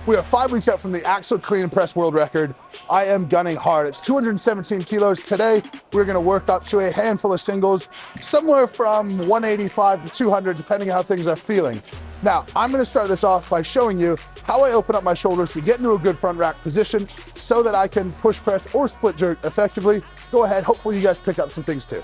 We are 5 weeks out from the Axel Clean Press world record. I am gunning hard. It's 217 kilos. Today, we're gonna work up to a handful of singles, somewhere from 185 to 200, depending on how things are feeling. Now, I'm gonna start this off by showing you how I open up my shoulders to get into a good front rack position so that I can push press or split jerk effectively. Go ahead, hopefully you guys pick up some things too.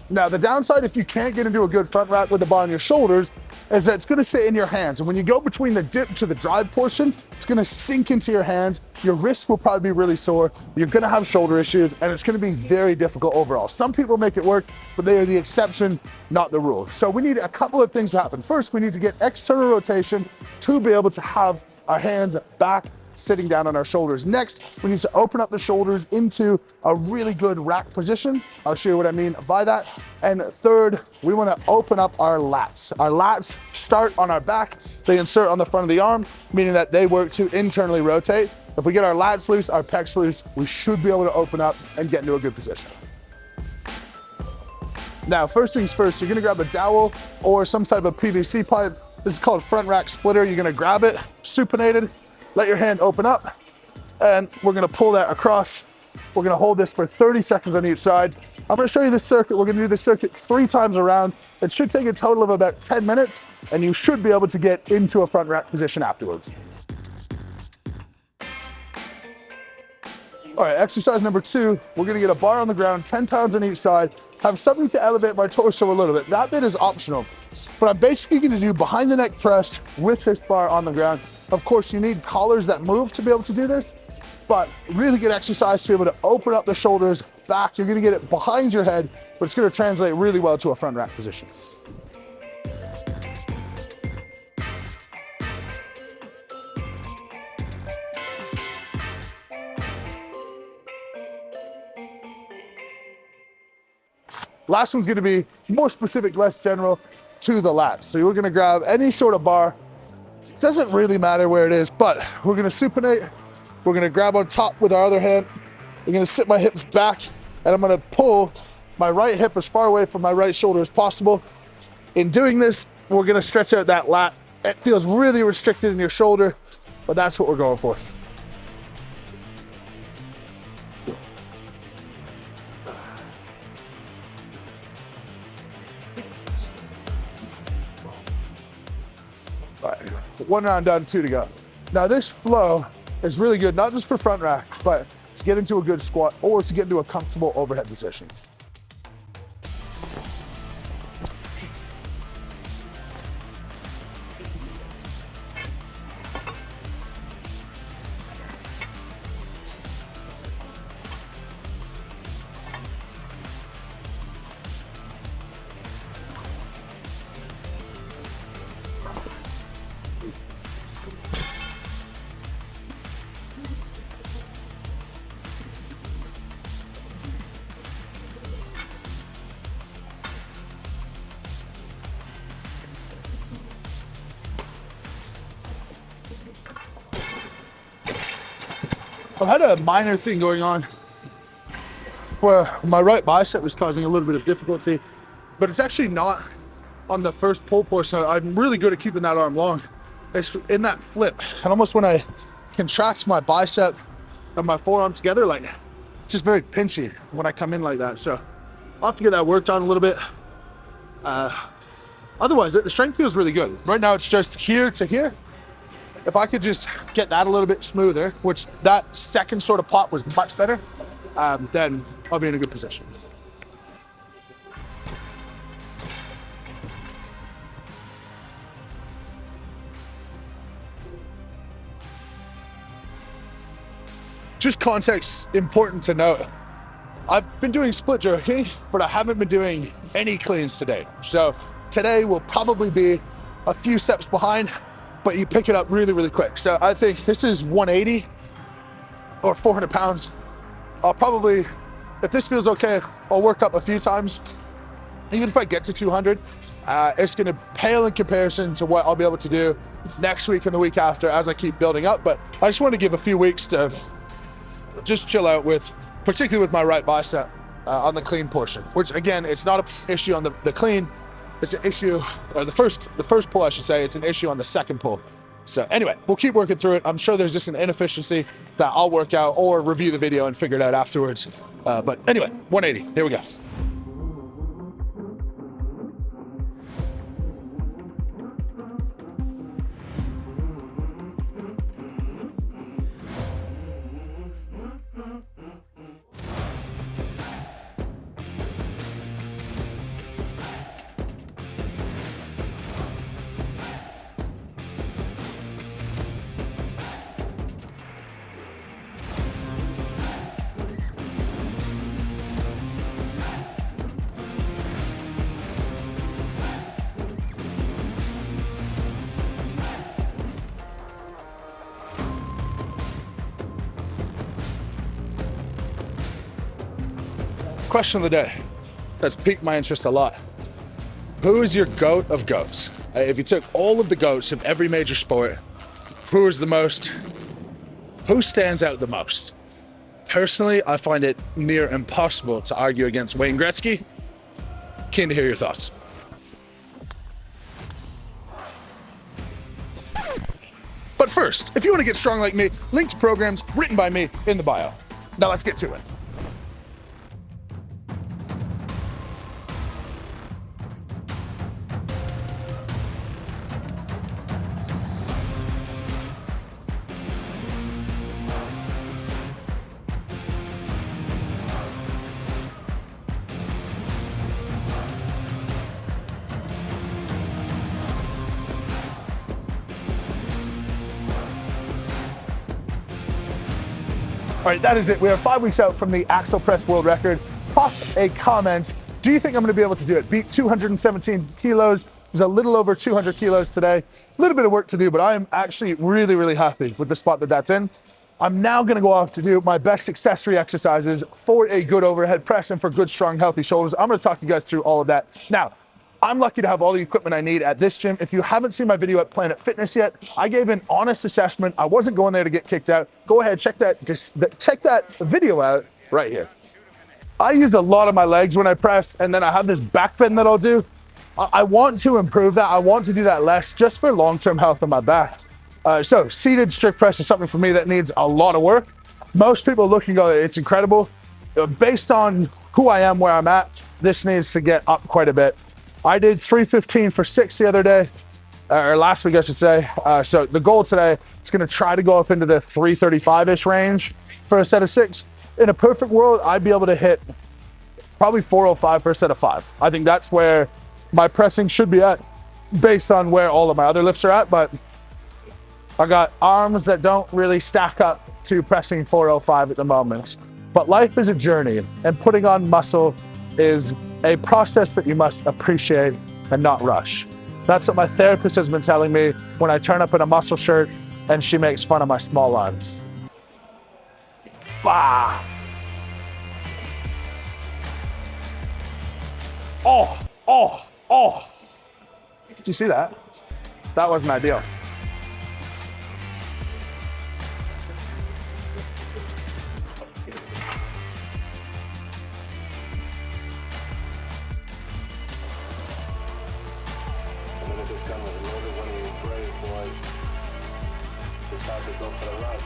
Now, the downside if you can't get into a good front rack with the bar on your shoulders is that it's gonna sit in your hands. And when you go between the dip to the drive portion, it's gonna sink into your hands. Your wrists will probably be really sore. You're gonna have shoulder issues, and it's gonna be very difficult overall. Some people make it work, but they are the exception, not the rule. So we need a couple of things to happen. First, we need to get external rotation to be able to have our hands back sitting down on our shoulders. Next, we need to open up the shoulders into a really good rack position. I'll show you what I mean by that. And third, we want to open up our lats. Our lats start on our back. They insert on the front of the arm, meaning that they work to internally rotate. If we get our lats loose, our pecs loose, we should be able to open up and get into a good position. Now, first things first, you're gonna grab a dowel or some type of PVC pipe. This is called front rack splitter. You're gonna grab it, supinated, let your hand open up, and we're gonna pull that across. We're gonna hold this for 30 seconds on each side. I'm gonna show you this circuit. We're gonna do this circuit 3 times around. It should take a total of about 10 minutes, and you should be able to get into a front rack position afterwards. All right, exercise number 2, we're gonna get a bar on the ground, 10 pounds on each side, have something to elevate my torso a little bit. That bit is optional, but I'm basically gonna do behind the neck press with this bar on the ground. Of course, you need collars that move to be able to do this, but really good exercise to be able to open up the shoulders back. You're gonna get it behind your head, but it's gonna translate really well to a front rack position. Last one's gonna be more specific, less general to the lats. So we're gonna grab any sort of bar. Doesn't really matter where it is, but we're gonna supinate. We're gonna grab on top with our other hand. We're gonna sit my hips back, and I'm gonna pull my right hip as far away from my right shoulder as possible. In doing this, we're gonna stretch out that lat. It feels really restricted in your shoulder, but that's what we're going for. All right, 1 round done, 2 to go. Now this flow is really good, not just for front rack, but to get into a good squat or to get into a comfortable overhead position. I've had a minor thing going on where my right bicep was causing a little bit of difficulty, but it's actually not on the first pull portion. I'm really good at keeping that arm long. It's in that flip. And almost when I contract my bicep and my forearm together, like just very pinchy when I come in like that. So I'll have to get that worked on a little bit. Otherwise, the strength feels really good. Right now it's just here to here. If I could just get that a little bit smoother, which that second sort of pop was much better, then I'll be in a good position. Just context important to note. I've been doing split jerky, but I haven't been doing any cleans today. So today will probably be a few steps behind, but you pick it up really, really quick. So I think this is 180 or 400 pounds. I'll probably, if this feels okay, I'll work up a few times. Even if I get to 200, it's gonna pale in comparison to what I'll be able to do next week and the week after as I keep building up. But I just want to give a few weeks to just chill out with, particularly with my right bicep on the clean portion, which again, it's not an issue on the clean. it's an issue, or the first pull I should say, it's an issue on the second pull. So anyway, we'll keep working through it. I'm sure there's just an inefficiency that I'll work out or review the video and figure it out afterwards. But anyway, 180, here we go. Question of the day that's piqued my interest a lot. Who is your GOAT of GOATs? If you took all of the GOATs of every major sport, who is the most, who stands out the most? Personally, I find it near impossible to argue against Wayne Gretzky. Keen to hear your thoughts. But first, if you want to get strong like me, link to programs written by me in the bio. Now let's get to it. All right, that is it. We are 5 weeks out from the Axel Press world record. Pop a comment. Do you think I'm gonna be able to do it? Beat 217 kilos. It was a little over 200 kilos today. A little bit of work to do, but I'm actually really, really happy with the spot that that's in. I'm now gonna go off to do my best accessory exercises for a good overhead press and for good, strong, healthy shoulders. I'm gonna talk you guys through all of that. Now, I'm lucky to have all the equipment I need at this gym. If you haven't seen my video at Planet Fitness yet, I gave an honest assessment. I wasn't going there to get kicked out. Go ahead, check that video out right here. I used a lot of my legs when I press, and then I have this back bend that I'll do. I want to improve that. I want to do that less just for long-term health of my back. So seated strict press is something for me that needs a lot of work. Most people look and go, it's incredible. Based on who I am, where I'm at, this needs to get up quite a bit. I did 315 for 6 the other day, or last week I should say. So the goal today is gonna try to go up into the 335-ish range for a set of 6. In a perfect world, I'd be able to hit probably 405 for a set of 5. I think that's where my pressing should be at based on where all of my other lifts are at, but I got arms that don't really stack up to pressing 405 at the moment. But life is a journey, and putting on muscle is a process that you must appreciate and not rush. That's what my therapist has been telling me when I turn up in a muscle shirt and she makes fun of my small arms. Bah! Oh, oh, oh. Did you see that? That wasn't ideal. Go for the run.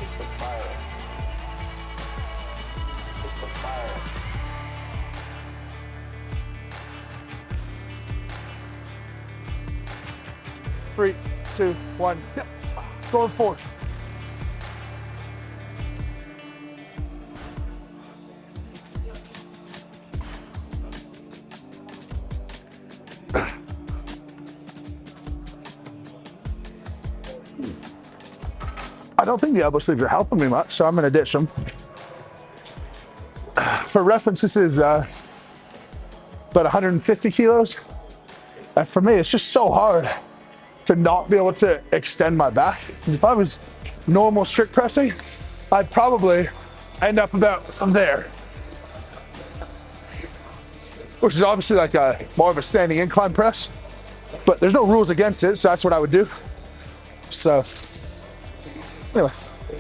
It's the fire. It's the fire. 3, 2, 1. Yep. Going forward. I don't think the elbow sleeves are helping me much, so I'm gonna ditch them. For reference, this is about 150 kilos. And for me, it's just so hard to not be able to extend my back. Because if I was normal strict pressing, I'd probably end up about there. Which is obviously like more of a standing incline press, but there's no rules against it, so that's what I would do. So, anyway,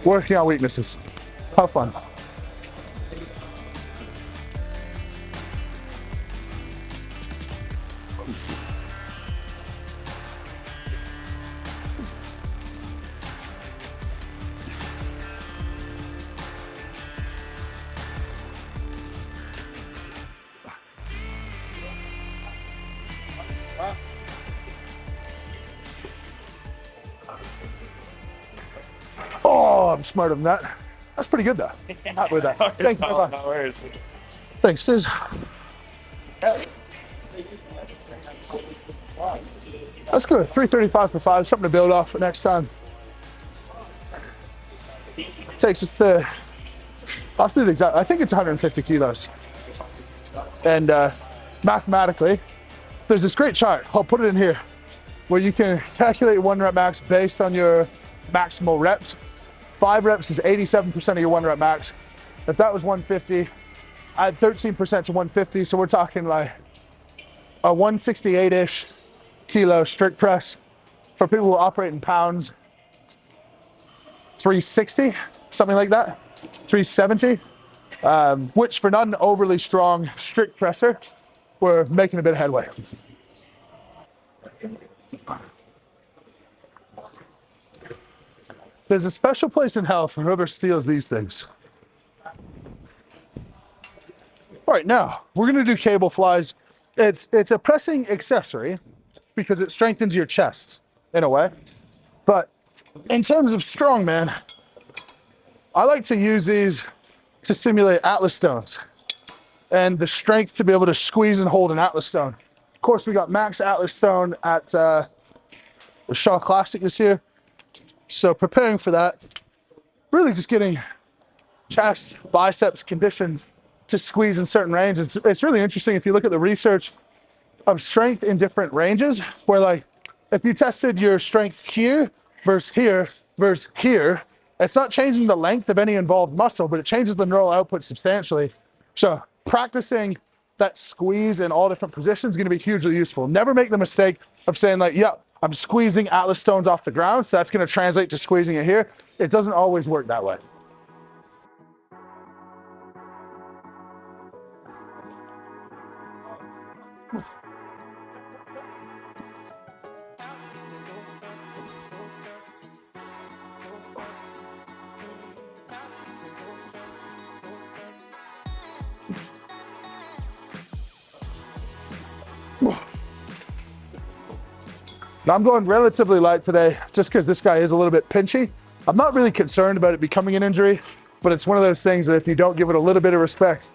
working on weaknesses. Have fun. I'm smarter than that. That's pretty good though. Happy with that. Thank you. No worries. Thanks, Sis. Let's go to 335 for 5, something to build off for next time. Takes us to, I'll do the exact, I think it's 150 kilos. And mathematically, there's this great chart, I'll put it in here, where you can calculate 1 rep max based on your maximal reps. 5 reps is 87% of your 1 rep max. If that was 150, add 13% to 150, so we're talking like a 168-ish kilo strict press. For people who operate in pounds, 360, something like that, 370, which for not an overly strong strict presser, we're making a bit of headway. There's a special place in hell for whoever steals these things. All right, now we're gonna do cable flies. It's a pressing accessory because it strengthens your chest in a way. But in terms of strongman, I like to use these to simulate Atlas stones and the strength to be able to squeeze and hold an Atlas stone. Of course, we got max Atlas stone at the Shaw Classic this year. So preparing for that, really just getting chest, biceps conditions to squeeze in certain ranges. It's really interesting if you look at the research of strength in different ranges, where like if you tested your strength here versus here versus here, it's not changing the length of any involved muscle, but it changes the neural output substantially. So practicing that squeeze in all different positions is going to be hugely useful. Never make the mistake of saying like, yeah, I'm squeezing Atlas stones off the ground, so that's going to translate to squeezing it here. It doesn't always work that way. Now I'm going relatively light today just because this guy is a little bit pinchy. I'm not really concerned about it becoming an injury, but it's one of those things that if you don't give it a little bit of respect,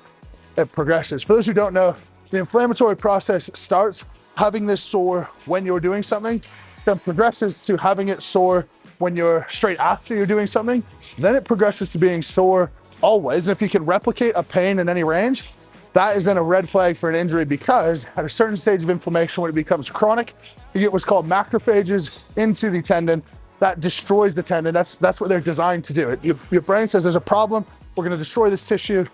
it progresses. For those who don't know, the inflammatory process starts having this sore when you're doing something, then progresses to having it sore when you're straight after you're doing something, then it progresses to being sore always. And if you can replicate a pain in any range, that is then a red flag for an injury, because at a certain stage of inflammation, when it becomes chronic, you get what's called macrophages into the tendon that destroys the tendon. That's what they're designed to do. Your brain says there's a problem, we're gonna destroy this tissue.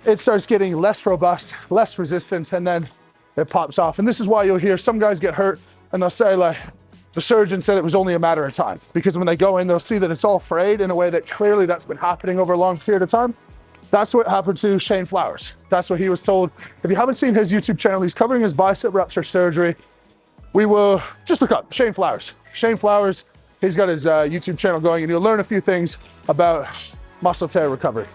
It starts getting less robust, less resistant, and then it pops off. And this is why you'll hear some guys get hurt and they'll say like, the surgeon said it was only a matter of time, because when they go in, they'll see that it's all frayed in a way that clearly that's been happening over a long period of time. That's what happened to Shane Flowers. That's what he was told. If you haven't seen his YouTube channel, he's covering his bicep rupture surgery. We will just look up Shane Flowers. Shane Flowers, he's got his YouTube channel going, and you'll learn a few things about muscle tear recovery.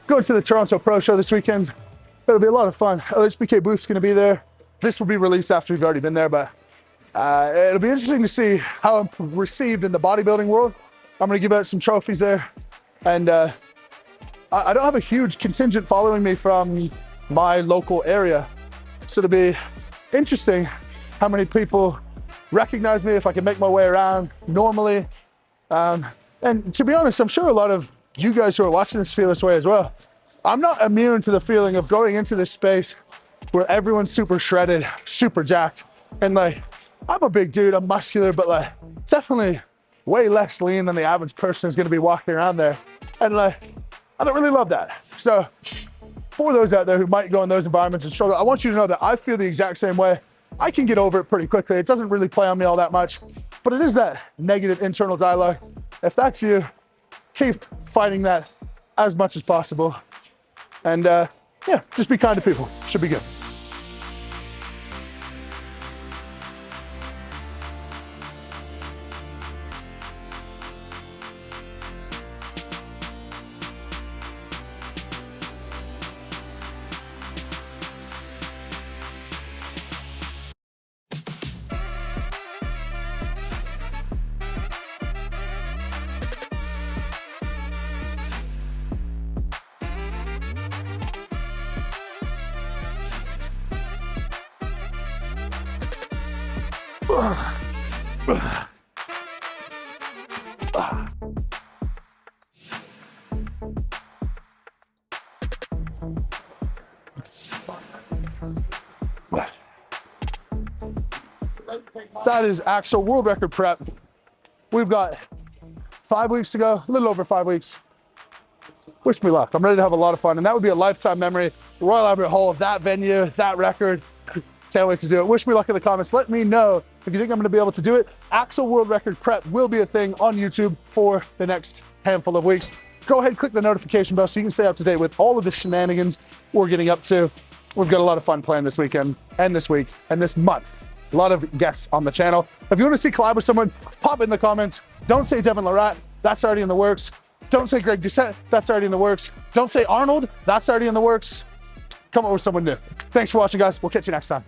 Going to the Toronto Pro Show this weekend. It'll be a lot of fun. LHBK booth's going to be there. This will be released after we've already been there, but it'll be interesting to see how I'm received in the bodybuilding world. I'm going to give out some trophies there, and I don't have a huge contingent following me from my local area, so it'll be interesting how many people recognize me if I can make my way around normally. And to be honest, I'm sure a lot of you guys who are watching this feel this way as well. I'm not immune to the feeling of going into this space where everyone's super shredded, super jacked. And like, I'm a big dude, I'm muscular, but like, definitely way less lean than the average person is gonna be walking around there. And like, I don't really love that. So for those out there who might go in those environments and struggle, I want you to know that I feel the exact same way. I can get over it pretty quickly. It doesn't really play on me all that much, but it is that negative internal dialogue. If that's you, keep fighting that as much as possible. And yeah, just be kind to people. Should be good. That is Axel world record prep. We've got 5 weeks to go, a little over 5 weeks. Wish me luck. I'm ready to have a lot of fun, and that would be a lifetime memory. Royal Albert Hall of that venue, that record. Can't wait to do it. Wish me luck in the comments. Let me know if you think I'm going to be able to do it. Axel world record prep will be a thing on YouTube for the next handful of weeks. Go ahead, click the notification bell so you can stay up to date with all of the shenanigans we're getting up to. We've got a lot of fun planned this weekend and this week and this month. A lot of guests on the channel. If you want to see collab with someone, pop in the comments. Don't say Devin Lorette, that's already in the works. Don't say Greg Doucette, that's already in the works. Don't say Arnold, that's already in the works. Come up with someone new. Thanks for watching, guys. We'll catch you next time.